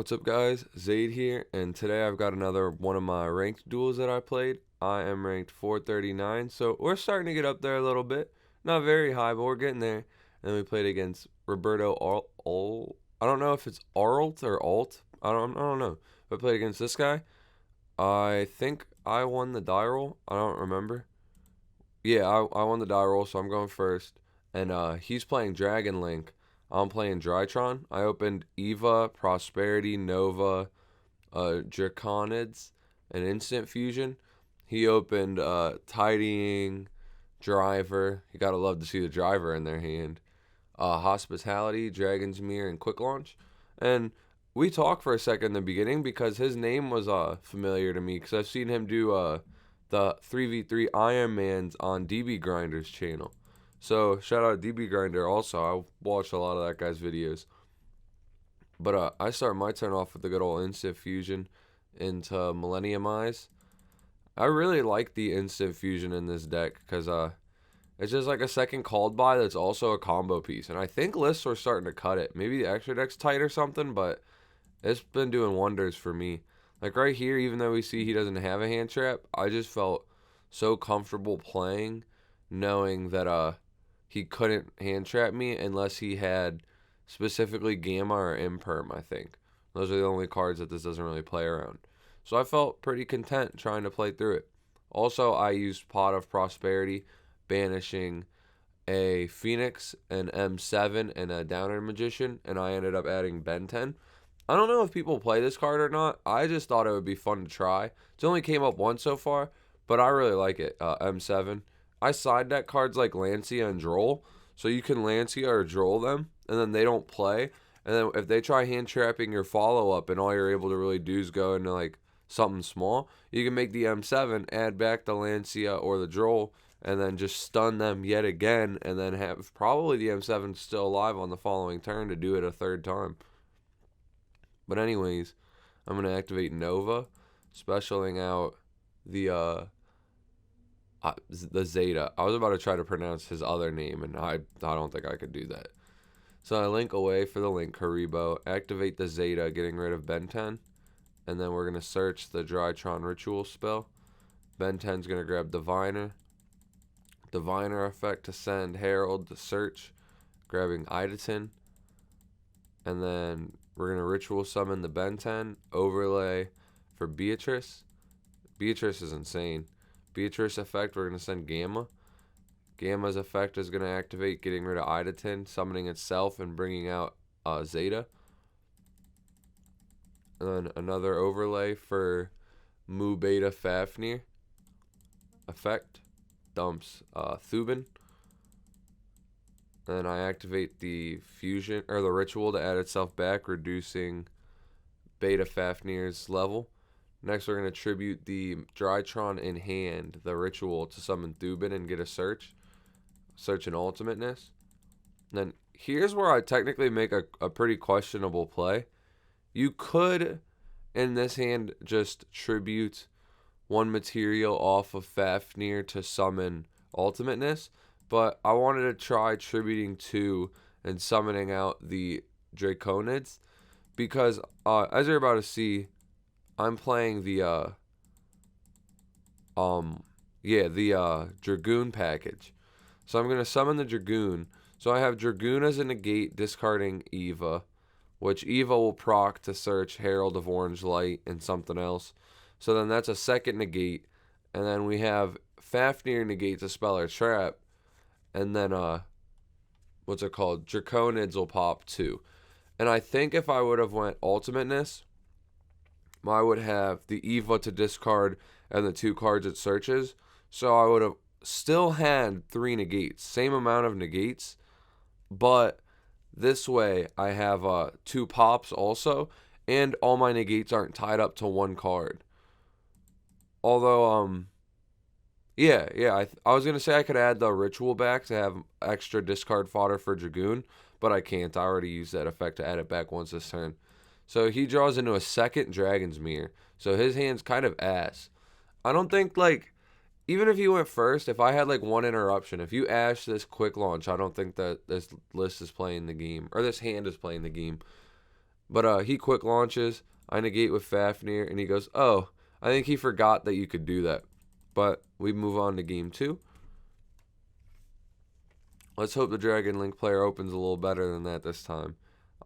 What's up, guys? Zaid here, and today I've got another one of my ranked duels that I played. I am ranked 439, so we're starting to get up there a little bit. Not very high, but we're getting there. And we played against Roberto I don't know if it's Arlt or Alt. I don't know. But I played against this guy. I think I won the die roll. I don't remember. Yeah, I won the die roll, so I'm going first. And he's playing Dragon Link. I'm playing Drytron. I opened Eva, Prosperity, Nova, Draconids, and Instant Fusion. He opened Tidying, Driver. You gotta love to see the driver in their hand. Hospitality, Dragon's Mirror, and Quick Launch. And we talked for a second in the beginning because his name was familiar to me because I've seen him do the 3v3 Iron Mans on DB Grinder's channel. So shout out DB Grinder also. I watched a lot of that guy's videos. But I start my turn off with the good old Instant Fusion into Millennium Eyes. I really like the Instant Fusion in this deck because it's just like a second called by that's also a combo piece. And I think lists are starting to cut it. Maybe the extra deck's tight or something, but it's been doing wonders for me. Like right here, even though we see he doesn't have a hand trap, I just felt so comfortable playing knowing that he couldn't hand trap me unless he had specifically Gamma or Imperm, I think. Those are the only cards that this doesn't really play around. So I felt pretty content trying to play through it. Also, I used Pot of Prosperity, banishing a Phoenix, an M7, and a Downer Magician, and I ended up adding Ben 10. I don't know if people play this card or not. I just thought it would be fun to try. It's only came up once so far, but I really like it. M7. I side deck cards like Lancia and Droll, so you can Lancia or Droll them, and then they don't play. And then if they try hand trapping your follow up, and all you're able to really do is go into like something small, you can make the M7, add back the Lancia or the Droll, and then just stun them yet again, and then have probably the M7 still alive on the following turn to do it a third time. But anyways, I'm gonna activate Nova, specialing out the Zeta. I was about to try to pronounce his other name, and I don't think I could do that. So I link away for the link Haribo, activate the Zeta, getting rid of Ben 10, and then we're gonna search the Drytron ritual spell. Ben 10's gonna grab Diviner effect to send Herald to search, grabbing Idatin, and then we're going to ritual summon the Ben 10, overlay for Beatrice. Beatrice is insane. Beatrice effect, we're going to send Gamma. Gamma's effect is going to activate, getting rid of Idatin, summoning itself, and bringing out Zeta. And then another overlay for Mu Beta Fafnir effect, dumps Thubin. Then I activate the fusion or the ritual to add itself back, reducing Beta Fafnir's level. Next, we're going to tribute the Drytron in hand, the ritual, to summon Thubin and get a search and ultimateness. Then here's where I technically make a pretty questionable play. You could, in this hand, just tribute one material off of Fafnir to summon ultimateness, but I wanted to try tributing two and summoning out the Draconids because as you're about to see, I'm playing the Dragoon package. So I'm gonna summon the Dragoon. So I have Dragoon as a negate, discarding Eva, which Eva will proc to search Herald of Orange Light and something else. So then that's a second negate, and then we have Fafnir negate to spell our trap. And then what's it called? Draconids will pop too. And I think if I would have went ultimateness, I would have the Eva to discard and the two cards it searches. So I would have still had three negates, same amount of negates, but this way I have two pops also, and all my negates aren't tied up to one card. Although I was going to say I could add the ritual back to have extra discard fodder for Dragoon, but I can't. I already used that effect to add it back once this turn. So he draws into a second Dragon's Mirror. So his hand's kind of ass. I don't think, like, even if he went first, if I had, like, one interruption, if you ash this quick launch, I don't think that this list is playing the game, or this hand is playing the game. But he quick launches. I negate with Fafnir, and he goes, oh, I think he forgot that you could do that. But we move on to game 2. Let's hope the Dragon Link player opens a little better than that this time.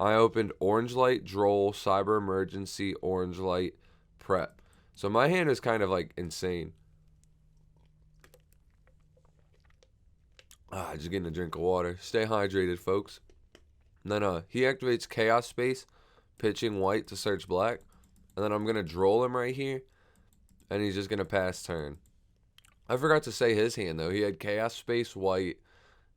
I opened Orange Light, Droll, Cyber Emergency, Orange Light, Prep. So my hand is kind of like insane. Just getting a drink of water. Stay hydrated, folks. And then he activates Chaos Space, pitching white to search black. And then I'm going to Droll him right here. And he's just going to pass turn. I forgot to say his hand, though. He had Chaos Space, white,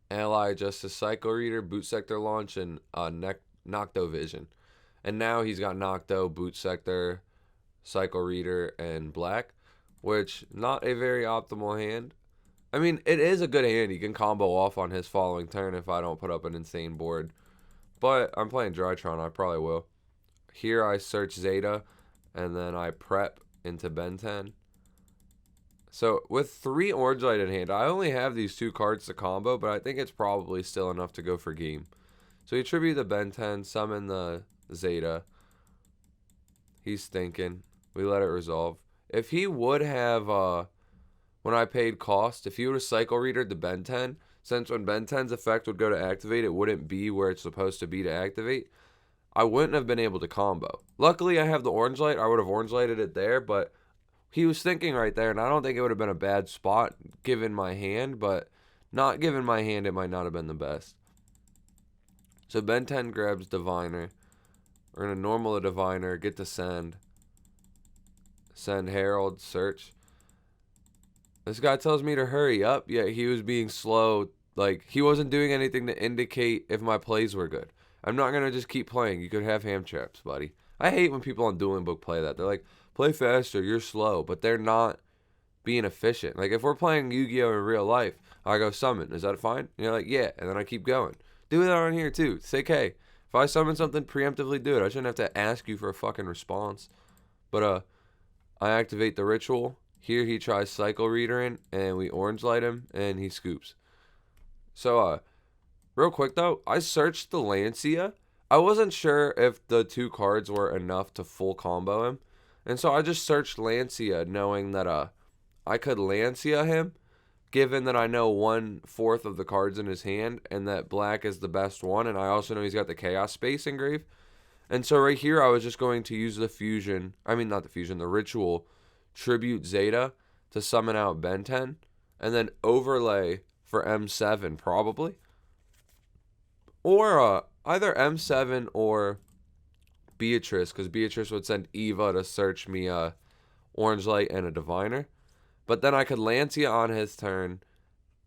Ally, Justice Psycho Reader, Boot Sector Launch, and Nocto Vision. And now he's got Nocto, Boot Sector, Psycho Reader, and black. Which, not a very optimal hand. I mean, it is a good hand. He can combo off on his following turn if I don't put up an insane board. But I'm playing Drytron. I probably will. Here I search Zeta, and then I prep into Ben 10. So with 3 Orange Light in hand, I only have these 2 cards to combo, but I think it's probably still enough to go for game. So he tribute the Ben 10, summon the Zeta. He's thinking. We let it resolve. If he would have, when I paid cost, if he would have Psycho Reader the Ben 10, since when Ben 10's effect would go to activate, it wouldn't be where it's supposed to be to activate, I wouldn't have been able to combo. Luckily, I have the Orange Light. I would have Orange Lighted it there, but he was thinking right there, and I don't think it would have been a bad spot given my hand, but not given my hand, it might not have been the best. So Ben 10 grabs Diviner. We're going to normal the Diviner, get to send. Send Herald, search. This guy tells me to hurry up, yet he was being slow. Like, he wasn't doing anything to indicate if my plays were good. I'm not going to just keep playing. You could have ham traps, buddy. I hate when people on Dueling Book play that. They're like, play faster, you're slow. But they're not being efficient. Like, if we're playing Yu-Gi-Oh! In real life, I go summon. Is that fine? And you're like, yeah. And then I keep going. Do that on here, too. Say, hey, if I summon something, preemptively do it. I shouldn't have to ask you for a fucking response. But, I activate the Ritual. Here he tries Psycho Reader in, and we Orange Light him, and he scoops. So, real quick, though, I searched the Lancia. I wasn't sure if the 2 cards were enough to full combo him. And so I just searched Lancia, knowing that I could Lancia him, given that I know 1/4 of the cards in his hand, and that black is the best one, and I also know he's got the Chaos Space engraved. And so right here, I was just going to use the fusion, the Ritual, tribute Zeta to summon out Ben 10, and then overlay for M7 probably. Or either M7 or Beatrice, because Beatrice would send Eva to search me Orange Light and a Diviner. But then I could Lancia on his turn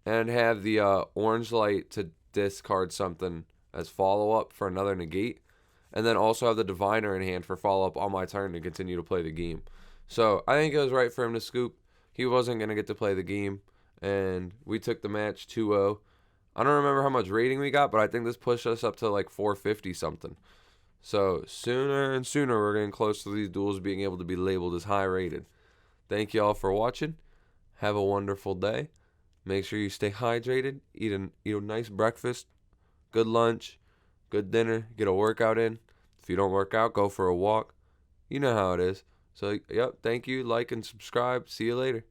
and have the Orange Light to discard something as follow-up for another negate. And then also have the Diviner in hand for follow-up on my turn to continue to play the game. So I think it was right for him to scoop. He wasn't going to get to play the game. And we took the match 2-0. I don't remember how much rating we got, but I think this pushed us up to like 450 something. So sooner and sooner we're getting close to these duels being able to be labeled as high rated. Thank you all for watching. Have a wonderful day. Make sure you stay hydrated. Eat a nice breakfast, good lunch, good dinner. Get a workout in. If you don't work out, go for a walk. You know how it is. So, yep, thank you. Like and subscribe. See you later.